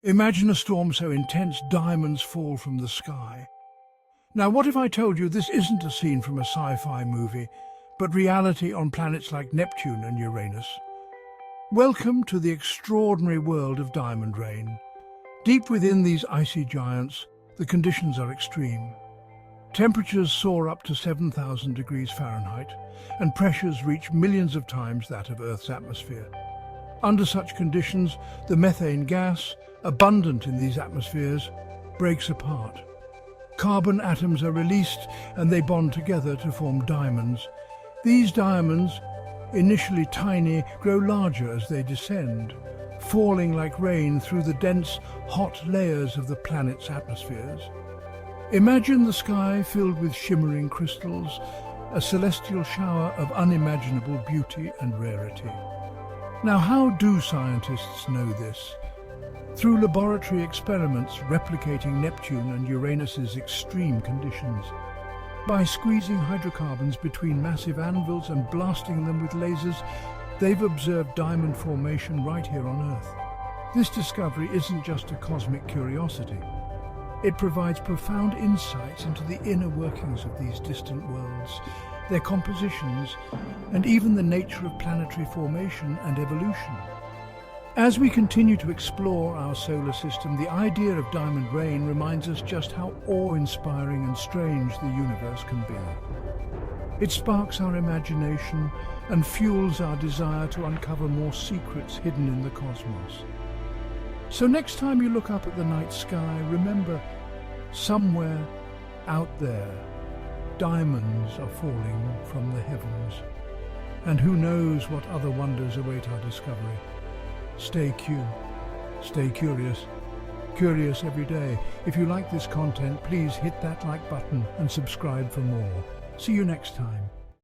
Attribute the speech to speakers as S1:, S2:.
S1: Imagine a storm so intense diamonds fall from the sky. Now, what if I told you this isn't a scene from a sci-fi movie, but reality on planets like Neptune and Uranus? Welcome to the extraordinary world of diamond rain. Deep within these icy giants, the conditions are extreme. Temperatures soar up to 7,000 degrees Fahrenheit, and pressures reach millions of times that of Earth's atmosphere. Under such conditions, the methane gas, abundant in these atmospheres, breaks apart. Carbon atoms are released and they bond together to form diamonds. These diamonds, initially tiny, grow larger as they descend, falling like rain through the dense, hot layers of the planet's atmospheres. Imagine the sky filled with shimmering crystals, a celestial shower of unimaginable beauty and rarity. Now, how do scientists know this? Through laboratory experiments replicating Neptune and Uranus's extreme conditions. By squeezing hydrocarbons between massive anvils and blasting them with lasers, they've observed diamond formation right here on Earth. This discovery isn't just a cosmic curiosity. It provides profound insights into the inner workings of these distant worlds, their compositions, and even the nature of planetary formation and evolution. As we continue to explore our solar system, the idea of diamond rain reminds us just how awe-inspiring and strange the universe can be. It sparks our imagination and fuels our desire to uncover more secrets hidden in the cosmos. So next time you look up at the night sky, remember, somewhere out there, diamonds are falling from the heavens. And who knows what other wonders await our discovery. Stay curious every day. If you like this content, please hit that like button and subscribe for more. See you next time.